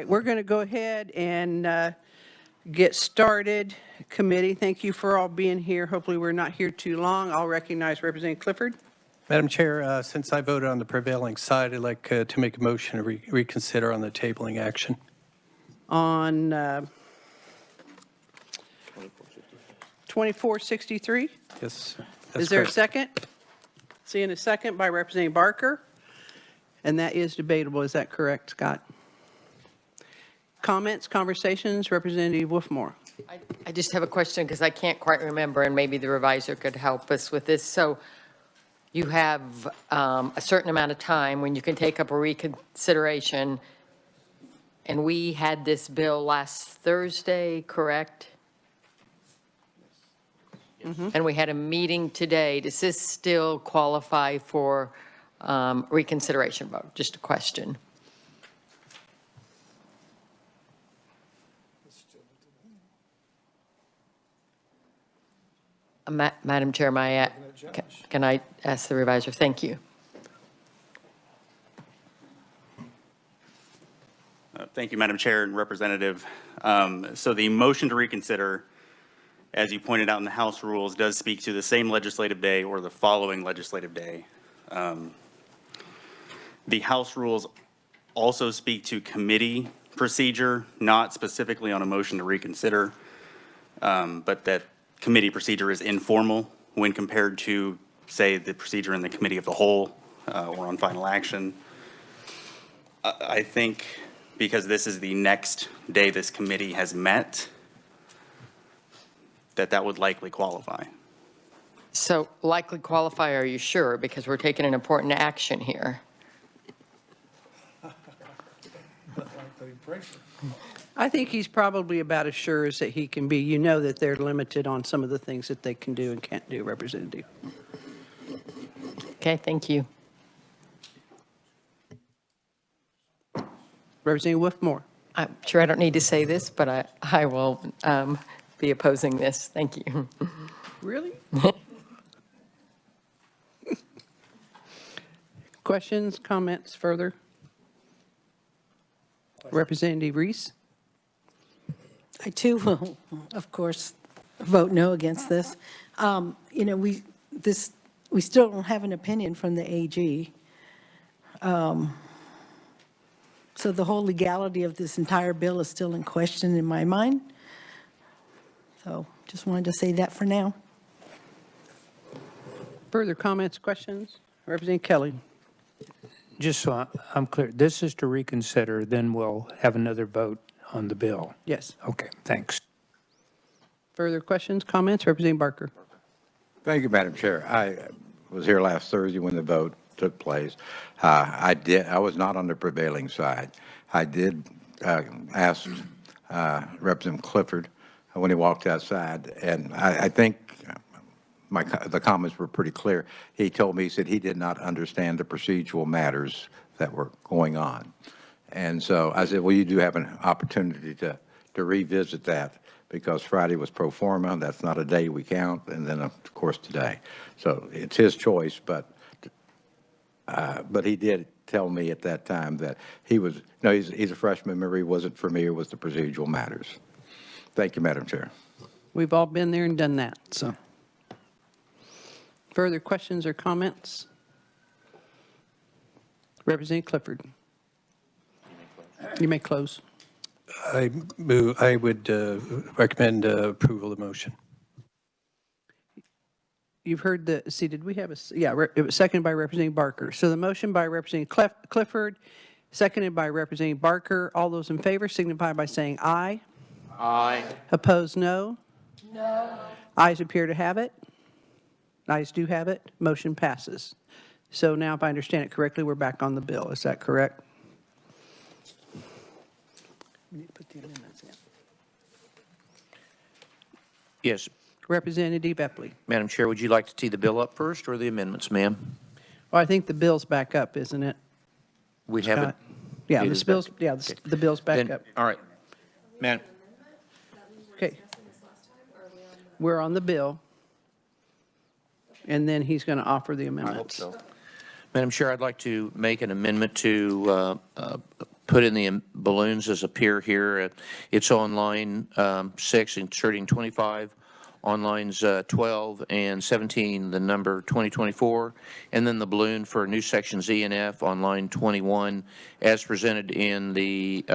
we're going to go ahead and get started. Committee, thank you for all being here. Hopefully we're not here too long. I'll recognize Representative Clifford. Madam Chair, since I voted on the prevailing side, I'd like to make a motion to reconsider on the tabling action. On 2463? Yes. Is there correct. a second? Seeing a second by Representative Barker. And that is debatable. Is that correct, Scott? Comments, conversations, Representative Wolfmore. I just have a question because I can't quite remember, and maybe the reviser could help us with this. So you have a certain amount of time when you can take up a reconsideration, and we had this bill last Thursday, correct? Mm-hmm. And we had a meeting today. Does this still qualify for reconsideration vote? Just a question. Madam Chair, can I ask the reviser? Thank you. Thank you, Madam Chair and Representative. So the motion to reconsider, as you pointed out in the House rules, does speak to the same legislative day or the following legislative day. The House rules also speak to committee procedure, not specifically on a motion to reconsider, but that committee procedure is informal when compared to, say, the procedure in the committee of the whole or on final action. I think because this is the next day this committee has met, that would likely qualify. So likely qualify, are you sure? Because we're taking an important action here. I think he's probably about as sure as that he can be. You know that they're limited on some of the things that they can do and can't do, Representative. Okay, thank you. Representative Wolfmore. I'm sure I don't need to say this, but I will be opposing this. Thank you. Really? Questions, comments further? Representative Reese. I too will, of course, vote no against this. You know, we still don't have an opinion from the AG. So the whole legality of this entire bill is still in question in my mind. So just wanted to say that for now. Further comments, questions? Representative Kelly. Just so I'm clear, this is to reconsider, then we'll have another vote on the bill. Yes. Okay, thanks. Further questions, comments? Representative Barker. Thank you, Madam Chair. I was here last Thursday when the vote took place. I was not on the prevailing side. I did ask Representative Clifford when he walked outside, and I think the comments were pretty clear. He told me, he said he did not understand the procedural matters that were going on. And so I said, well, you do have an opportunity to revisit that, because Friday was pro forma. That's not a day we count. And then, of course, today. So it's his choice. But he did tell me at that time that he's a freshman member. He wasn't familiar with the procedural matters. Thank you, Madam Chair. We've all been there and done that. So further questions or comments? Representative Clifford. You may close. I would recommend approval of the motion. You've heard did we have it was seconded by Representative Barker. So the motion by Representative Clifford, seconded by Representative Barker. All those in favor signify by saying aye. Aye. Opposed, no. No. Ayes appear to have it. Ayes do have it. Motion passes. So now, if I understand it correctly, we're back on the bill. Is that correct? We need to put the amendments in. Yes. Representative Epley. Madam Chair, would you like to tee the bill up first or the amendments, ma'am? Well, I think the bill's back up, isn't it? We have it. Yeah, It the is bill's, back. yeah, Okay. the bill's back Then, up. all right. Madam. Okay. We're on the bill. And then he's going to offer the I hope amendments. so. Madam Chair, I'd like to make an amendment to put in the balloons as appear here. It's on line 6, inserting 25, on lines 12 and 17, the number 2024, and then the balloon for new sections E and F on line 21 as presented in the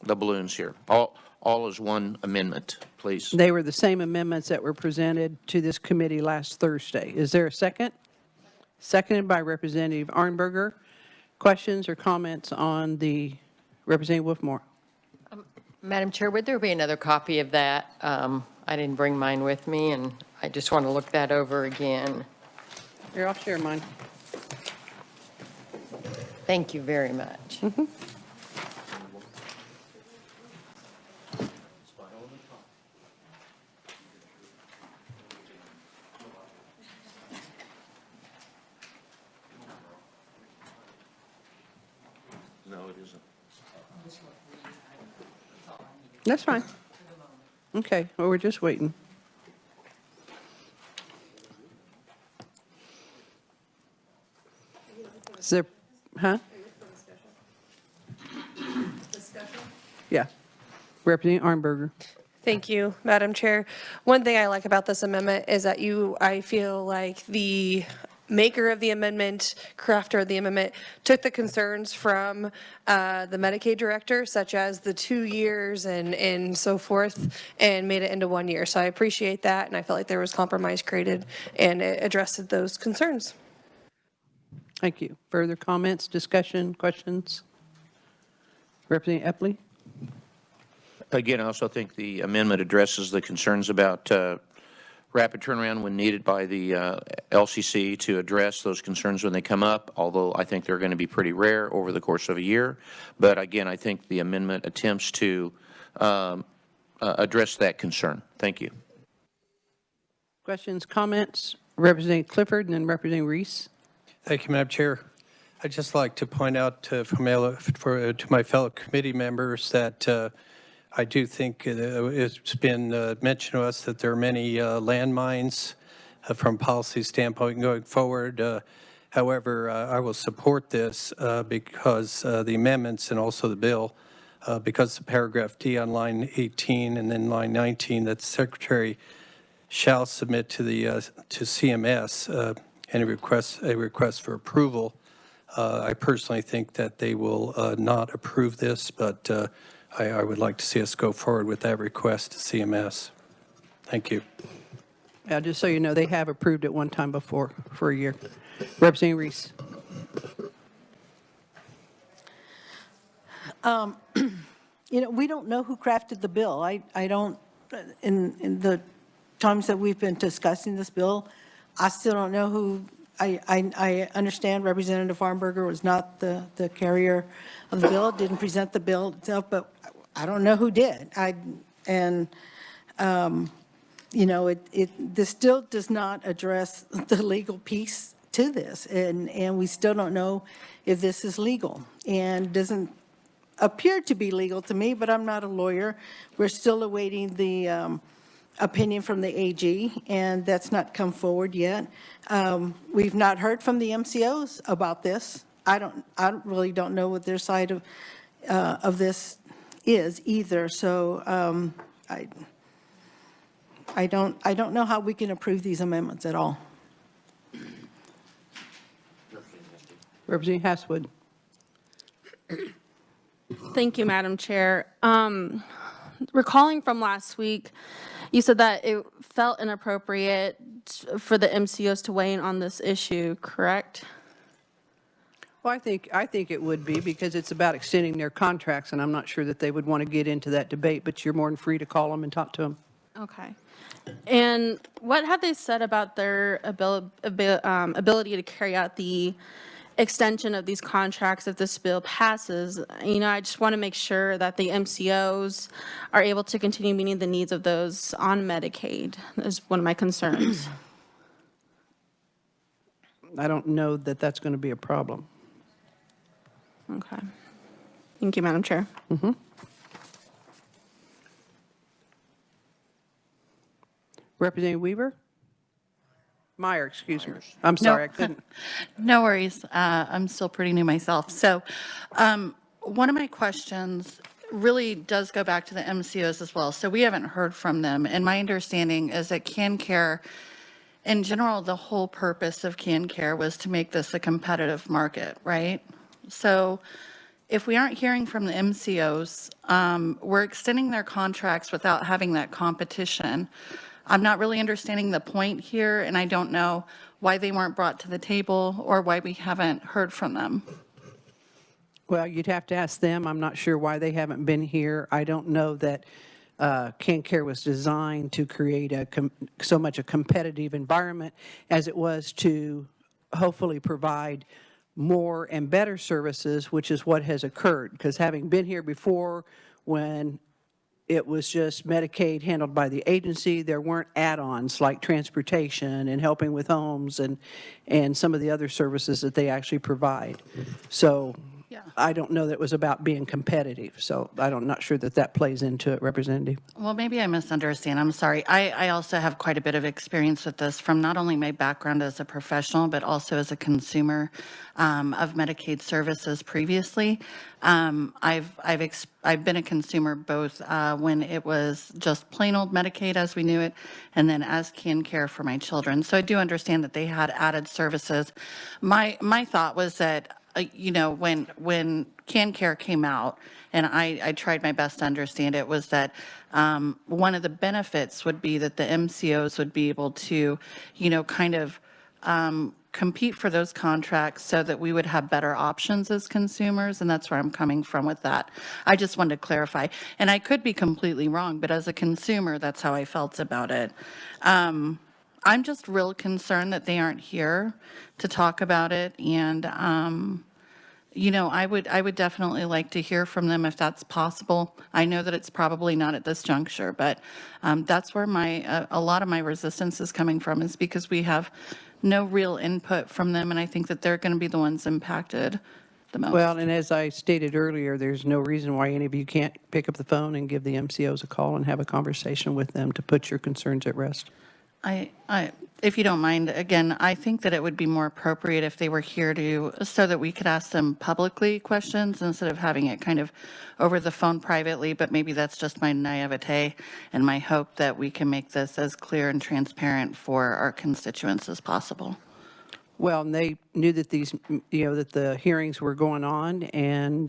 balloons here. All is one amendment, please. They were the same amendments that were presented to this committee last Thursday. Is there a second? Seconded by Representative Arnberger. Questions or comments on the Representative Wolfmore? Madam Chair, would there be another copy of that? I didn't bring mine with me, and I just want to look that over again. Here, I'll share mine. Thank you very much. No, it isn't. That's fine. Okay, well, we're just waiting. Is there, huh? Yeah. Representative Arnberger. Thank you, Madam Chair. One thing I like about this amendment is that I feel like the maker of the amendment, crafter of the amendment, took the concerns from the Medicaid director, such as the 2 years and so forth, and made it into 1 year. So I appreciate that, and I felt like there was compromise created, and it addressed those concerns. Thank you. Further comments, discussion, questions? Representative Epley? Again, I also think the amendment addresses the concerns about rapid turnaround when needed by the LCC to address those concerns when they come up, although I think they're going to be pretty rare over the course of a year. But again, I think the amendment attempts to address that concern. Thank you. Questions, comments? Representative Clifford and then Representative Reese. Thank you, Madam Chair. I'd just like to point out to my fellow committee members that I do think it's been mentioned to us that there are many landmines from policy standpoint going forward. However, I will support this because the amendments and also the bill, because of paragraph D on line 18 and then line 19, that the Secretary shall submit to the to CMS any request for approval. I personally think that they will not approve this, but I would like to see us go forward with that request to CMS. Thank you. Yeah, just so you know, they have approved it one time before for a year. Representative Reese. You know, we don't know who crafted the bill. I don't, in the times that we've been discussing this bill, I still don't know who. I understand Representative Farnberger was not the carrier of the bill, didn't present the bill itself, but I don't know who did. You know, this still does not address the legal piece to this, and we still don't know if this is legal, and doesn't appear to be legal to me, but I'm not a lawyer. We're still awaiting the opinion from the AG, and that's not come forward yet. We've not heard from the MCOs about this. I really don't know what their side of this is either. So I don't know how we can approve these amendments at all. Representative Hasswood. Thank you, Madam Chair. Recalling from last week, you said that it felt inappropriate for the MCOs to weigh in on this issue, correct? Well, I think it would be because it's about extending their contracts, and I'm not sure that they would want to get into that debate, but you're more than free to call them and talk to them. Okay. And what have they said about their ability to carry out the extension of these contracts if this bill passes? You know, I just want to make sure that the MCOs are able to continue meeting the needs of those on Medicaid. Is one of my concerns. I don't know that that's going to be a problem. Okay. Thank you, Madam Chair. Representative Weaver? Meyer, excuse me. I'm sorry, I couldn't. No worries. I'm still pretty new myself. So one of my questions really does go back to the MCOs as well. So we haven't heard from them. And my understanding is that CanCare, in general, the whole purpose of CanCare was to make this a competitive market, right? So if we aren't hearing from the MCOs, we're extending their contracts without having that competition. I'm not really understanding the point here, and I don't know why they weren't brought to the table or why we haven't heard from them. Well, you'd have to ask them. I'm not sure why they haven't been here. I don't know that CanCare was designed to create so much a competitive environment as it was to hopefully provide more and better services, which is what has occurred. Because having been here before, when it was just Medicaid handled by the agency, there weren't add-ons like transportation and helping with homes and some of the other services that they actually provide. So I don't know that it was about being competitive. So I'm not sure that that plays into it, Representative. Well, maybe I misunderstand. I'm sorry. I also have quite a bit of experience with this from not only my background as a professional, but also as a consumer of Medicaid services previously. I've been a consumer both when it was just plain old Medicaid as we knew it, and then as CanCare for my children. So I do understand that they had added services. My thought was that you know, when CanCare came out, and I tried my best to understand it, was that one of the benefits would be that the MCOs would be able to, you know, kind of compete for those contracts so that we would have better options as consumers, and that's where I'm coming from with that. I just wanted to clarify, and I could be completely wrong, but as a consumer, that's how I felt about it. I'm just real concerned that they aren't here to talk about it, and you know, I would definitely like to hear from them if that's possible. I know that it's probably not at this juncture, but that's where a lot of my resistance is coming from, is because we have no real input from them, and I think that they're going to be the ones impacted the most. Well, and as I stated earlier, there's no reason why any of you can't pick up the phone and give the MCOs a call and have a conversation with them to put your concerns at rest. If you don't mind, again, I think that it would be more appropriate if they were here so that we could ask them publicly questions instead of having it kind of over the phone privately, but maybe that's just my naivete and my hope that we can make this as clear and transparent for our constituents as possible. Well, and they knew that that the hearings were going on, and,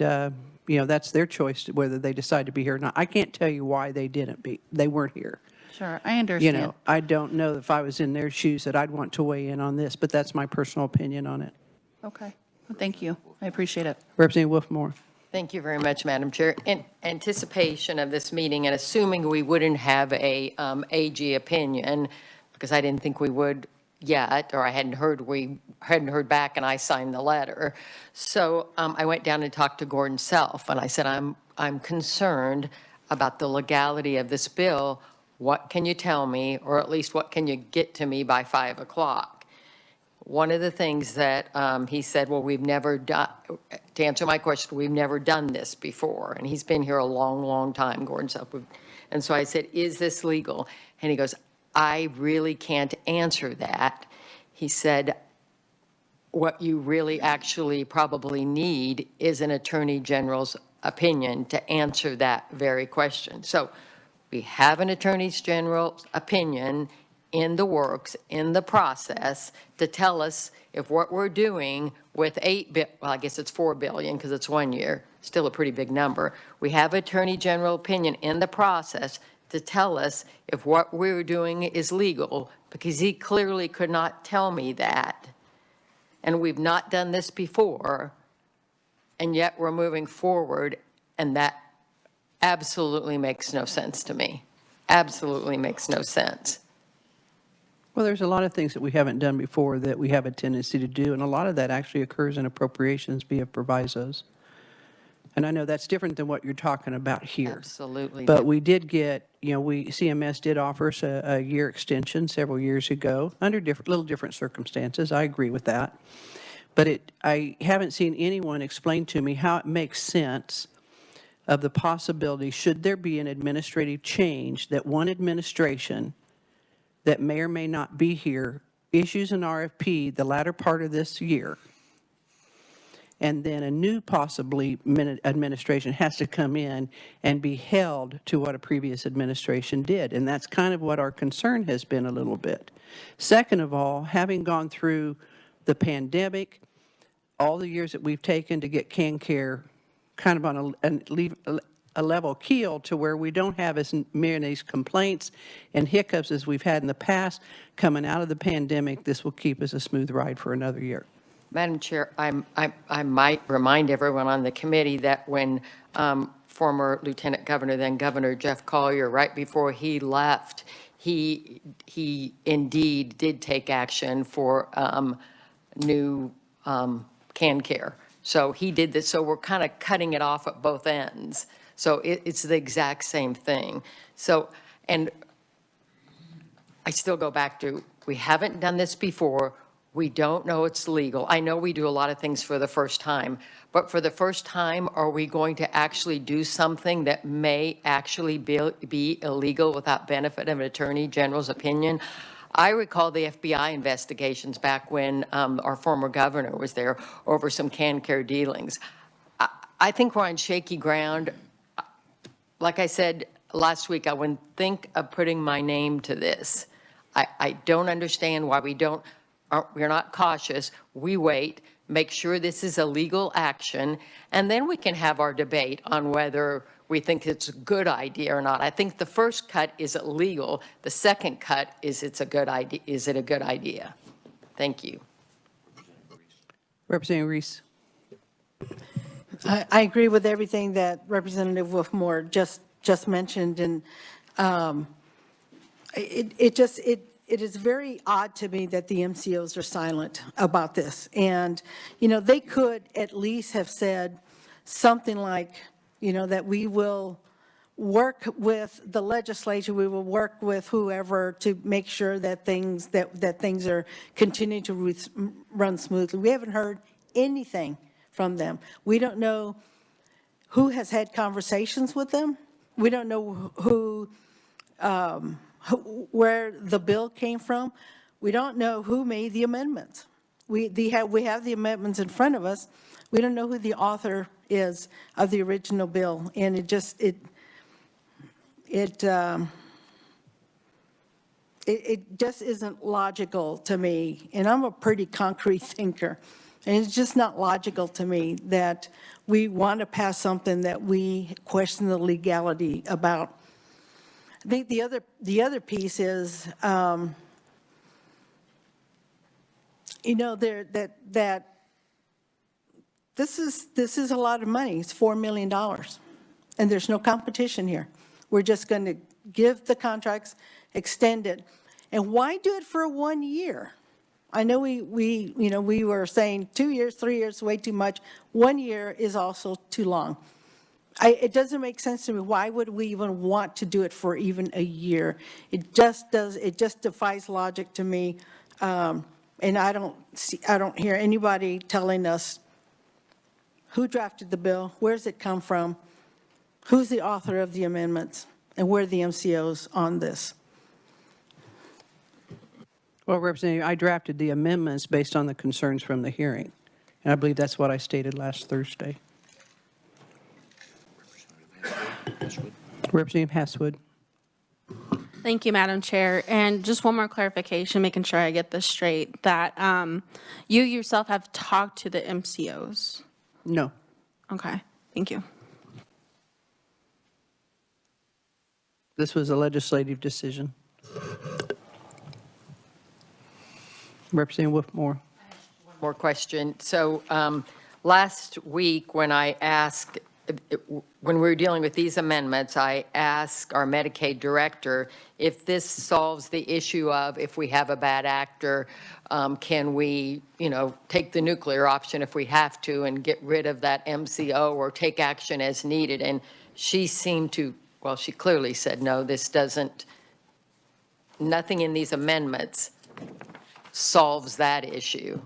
that's their choice whether they decide to be here or not. I can't tell you why they weren't here. Sure, I understand. I don't know if I was in their shoes that I'd want to weigh in on this, but that's my personal opinion on it. Okay, well, thank you. I appreciate it. Representative Wolfmore. Thank you very much, Madam Chair. In anticipation of this meeting and assuming we wouldn't have a AG opinion, because I didn't think we would yet, or I hadn't heard back, and I signed the letter. So I went down and talked to Gordon Self, and I said, I'm concerned about the legality of this bill. What can you tell me, or at least what can you get to me by 5 o'clock? One of the things that he said, well, we've never done, to answer my question, we've never done this before. And he's been here a long, long time, Gordon Self. And so I said, is this legal? And he goes, I really can't answer that. He said, what you really actually probably need is an attorney general's opinion to answer that very question. So we have an attorney general's opinion in the works, in the process, to tell us if what we're doing with well, I guess it's $4 billion because it's 1 year, still a pretty big number. We have attorney general opinion in the process to tell us if what we're doing is legal, because he clearly could not tell me that. And we've not done this before, and yet we're moving forward, and that absolutely makes no sense to me. Absolutely makes no sense. Well, there's a lot of things that we haven't done before that we have a tendency to do, and a lot of that actually occurs in appropriations via provisos. And I know that's different than what you're talking about here. Absolutely. But we did get, CMS did offer us a year extension several years ago under little different circumstances. I agree with that. But I haven't seen anyone explain to me how it makes sense of the possibility, should there be an administrative change, that one administration that may or may not be here issues an RFP the latter part of this year, and then a new possibly administration has to come in and be held to what a previous administration did. And that's kind of what our concern has been a little bit. Second of all, having gone through the pandemic, all the years that we've taken to get CanCare kind of on a level keel to where we don't have as many of these complaints and hiccups as we've had in the past, coming out of the pandemic, this will keep us a smooth ride for another year. Madam Chair, I might remind everyone on the committee that when former Lieutenant Governor, then Governor Jeff Collier, right before he left, he indeed did take action for new CanCare. So he did this, so we're kind of cutting it off at both ends. So it's the exact same thing. So, and I still go back to, we haven't done this before. We don't know it's legal. I know we do a lot of things for the first time, but for the first time, are we going to actually do something that may actually be illegal without benefit of an attorney general's opinion? I recall the FBI investigations back when our former governor was there over some CanCare dealings. I think we're on shaky ground. Like I said last week, I wouldn't think of putting my name to this. I don't understand why we're not cautious. We wait, make sure this is a legal action, and then we can have our debate on whether we think it's a good idea or not. I think the first cut is illegal. The second cut is it's a good idea. Is it a good idea? Thank you. Representative Reese. I agree with everything that Representative Wolfmore just mentioned, and it is very odd to me that the MCOs are silent about this. And, you know, they could at least have said something like, you know, that we will work with the legislature, we will work with whoever to make sure that things are continuing to run smoothly. We haven't heard anything from them. We don't know who has had conversations with them. We don't know where the bill came from. We don't know who made the amendments. We have the amendments in front of us. We don't know who the author is of the original bill, and it just isn't logical to me. And I'm a pretty concrete thinker, and it's just not logical to me that we want to pass something that we question the legality about. I think the other piece is, you know, that this is a lot of money. It's $4 million, and there's no competition here. We're just going to give the contracts, extend it, and why do it for 1 year? I know we were saying 2 years, 3 years, way too much. 1 year is also too long. It doesn't make sense to me. Why would we even want to do it for even a year? It just defies logic to me. And I don't hear anybody telling us who drafted the bill, where's it come from, who's the author of the amendments, and where are the MCOs on this? Well, Representative, I drafted the amendments based on the concerns from the hearing. And I believe that's what I stated last Thursday. Representative Hasswood. Thank you, Madam Chair. And just one more clarification, making sure I get this straight, that you yourself have talked to the MCOs. No. Okay, thank you. This was a legislative decision. Representative Wolfmore. More question. So last week when we were dealing with these amendments, I asked our Medicaid director if this solves the issue of if we have a bad actor, can we, take the nuclear option if we have to and get rid of that MCO or take action as needed. And she seemed to, well, she clearly said, no, this doesn't, nothing in these amendments solves that issue.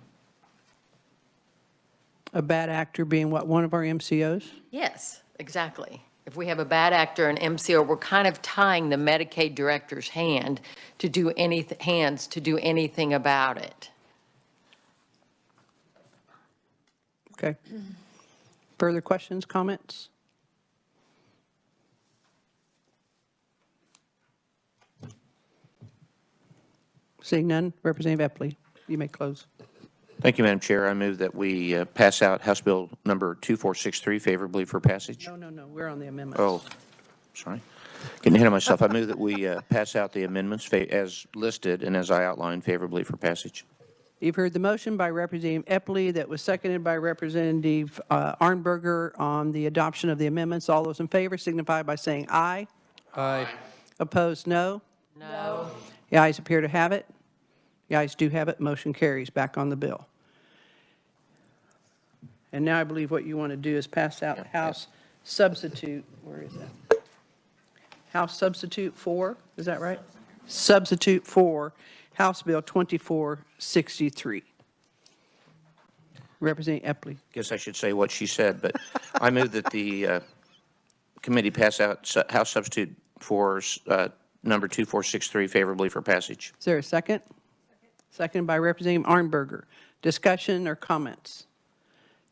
A bad actor being what, one of our MCOs? Yes, exactly. if we have a bad actor, an MCO, we're kind of tying the Medicaid director's hands to do anything about it. Okay. Further questions, comments? Seeing none, Representative Epley, you may close. Thank you, Madam Chair. I move that we pass out House Bill number 2463 favorably for passage. No, we're on the amendments. Oh, sorry. Getting ahead of myself. I move that we pass out the amendments as listed and as I outlined favorably for passage. You've heard the motion by Representative Epley that was seconded by Representative Arnberger on the adoption of the amendments. All those in favor signify by saying aye. Aye. Opposed, no. No. The ayes appear to have it. The ayes do have it. Motion carries. Back on the bill. And now I believe what you want to do is pass out House Substitute. Where is that? House Substitute 4, is that right? Substitute 4, House Bill 2463. Representative Epley. Guess I should say what she said, but I move that the committee pass out House Substitute for number 2463 favorably for passage. Is there a second? Second by Representative Arnberger. Discussion or comments?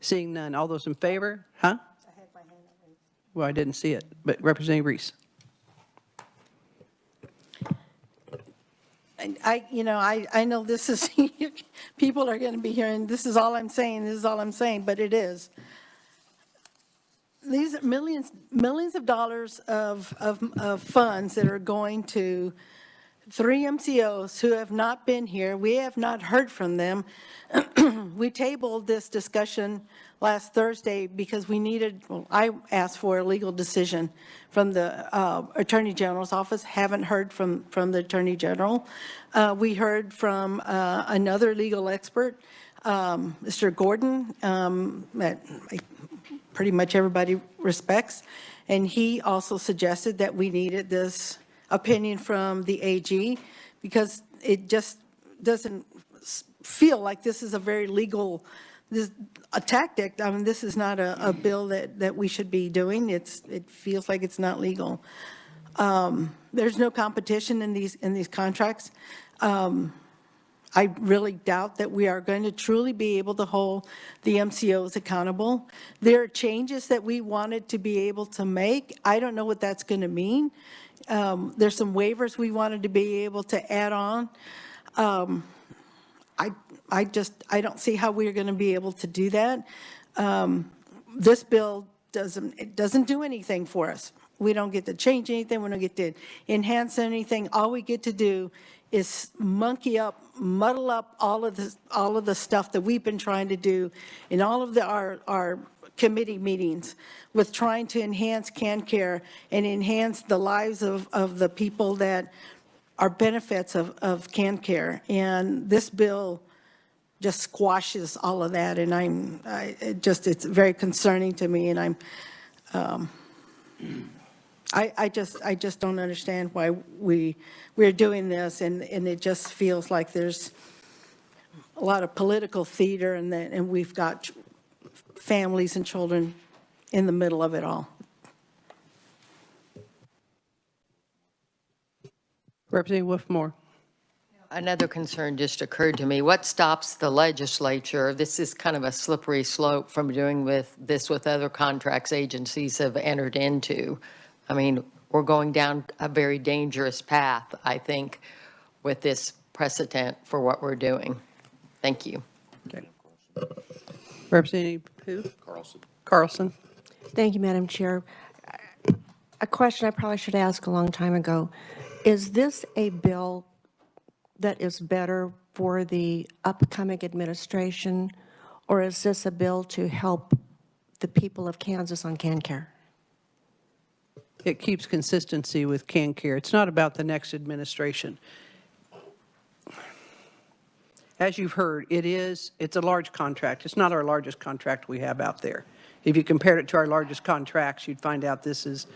Seeing none. All those in favor? Huh? Well, I didn't see it, but Representative Reese. I know this is, people are going to be hearing, this is all I'm saying, but it is. These are millions of dollars of funds that are going to 3 MCOs who have not been here. We have not heard from them. We tabled this discussion last Thursday because I asked for a legal decision from the Attorney General's office. Haven't heard from the Attorney General. We heard from another legal expert, Mr. Gordon, that pretty much everybody respects, and he also suggested that we needed this opinion from the AG because it just doesn't feel like this is a very legal a tactic. I mean, this is not a bill that we should be doing. It feels like it's not legal. There's no competition in these contracts. I really doubt that we are going to truly be able to hold the MCOs accountable. There are changes that we wanted to be able to make. I don't know what that's going to mean. There's some waivers we wanted to be able to add on. I don't see how we're going to be able to do that. This bill doesn't do anything for us. We don't get to change anything. We don't get to enhance anything. All we get to do is muddle up all of the stuff that we've been trying to do in all of our committee meetings with trying to enhance CanCare and enhance the lives of the people that are benefits of CanCare. And this bill just squashes all of that, and it's very concerning to me, and I just don't understand why we're doing this, and it just feels like there's a lot of political theater, and we've got families and children in the middle of it all. Representative Wolfmore. Another concern just occurred to me. What stops the legislature? This is kind of a slippery slope from doing this with other contracts agencies have entered into. I mean, we're going down a very dangerous path, I think, with this precedent for what we're doing. Thank you. Okay. Representative who? Carlson. Thank you, Madam Chair. A question I probably should ask a long time ago. Is this a bill that is better for the upcoming administration, or is this a bill to help the people of Kansas on CanCare? It keeps consistency with CanCare. It's not about the next administration. As you've heard, it's a large contract. It's not our largest contract we have out there. If you compared it to our largest contracts, you'd find out this is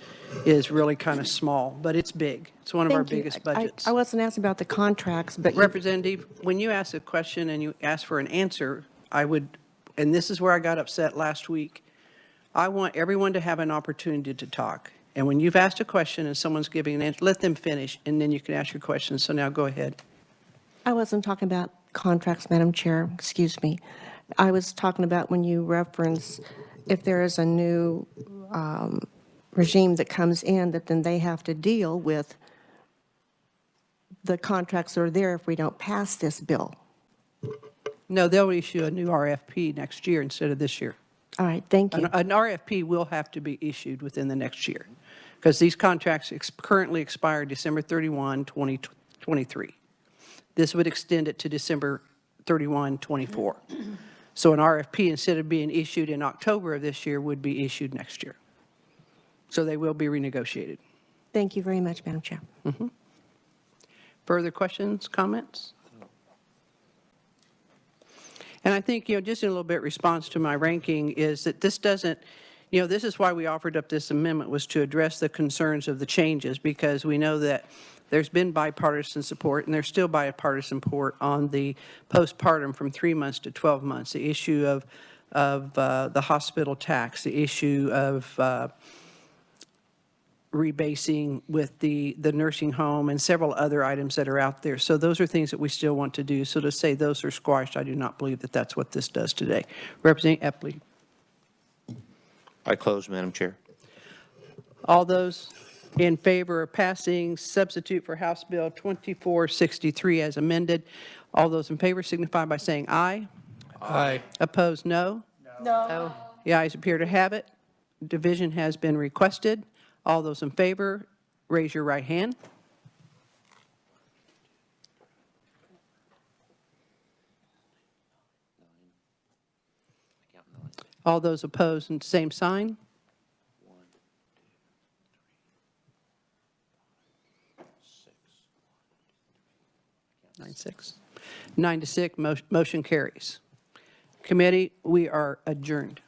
really kind of small, but it's big. It's one of our biggest budgets. I wasn't asking about the contracts, but Representative, when you ask a question and you ask for an answer, I would, and this is where I got upset last week, I want everyone to have an opportunity to talk. And when you've asked a question and someone's giving an answer, let them finish, and then you can ask your question. So now go ahead. I wasn't talking about contracts, Madam Chair, excuse me. I was talking about when you reference if there is a new regime that comes in, that then they have to deal with the contracts that are there if we don't pass this bill. No, they'll issue a new RFP next year instead of this year. All right, thank you. An RFP will have to be issued within the next year because these contracts currently expire December 31, 2023. This would extend it to December 31, 24. So an RFP, instead of being issued in October of this year, would be issued next year. So they will be renegotiated. Thank you very much, Madam Chair. Further questions, comments? And I think, just in a little bit response to my ranking is that this doesn't, this is why we offered up this amendment, was to address the concerns of the changes, because we know that there's been bipartisan support, and there's still bipartisan support on the postpartum from 3 months to 12 months, the issue of the hospital tax, the issue of rebasing with the nursing home and several other items that are out there. So those are things that we still want to do. So to say those are squashed, I do not believe that that's what this does today. Representative Epley. I close, Madam Chair. All those in favor of passing substitute for House Bill 2463 as amended, all those in favor signify by saying aye. Aye. Opposed, no. No. The ayes appear to have it. Division has been requested. All those in favor, raise your right hand. All those opposed, same sign. 9 to 6, motion carries. Committee, we are adjourned.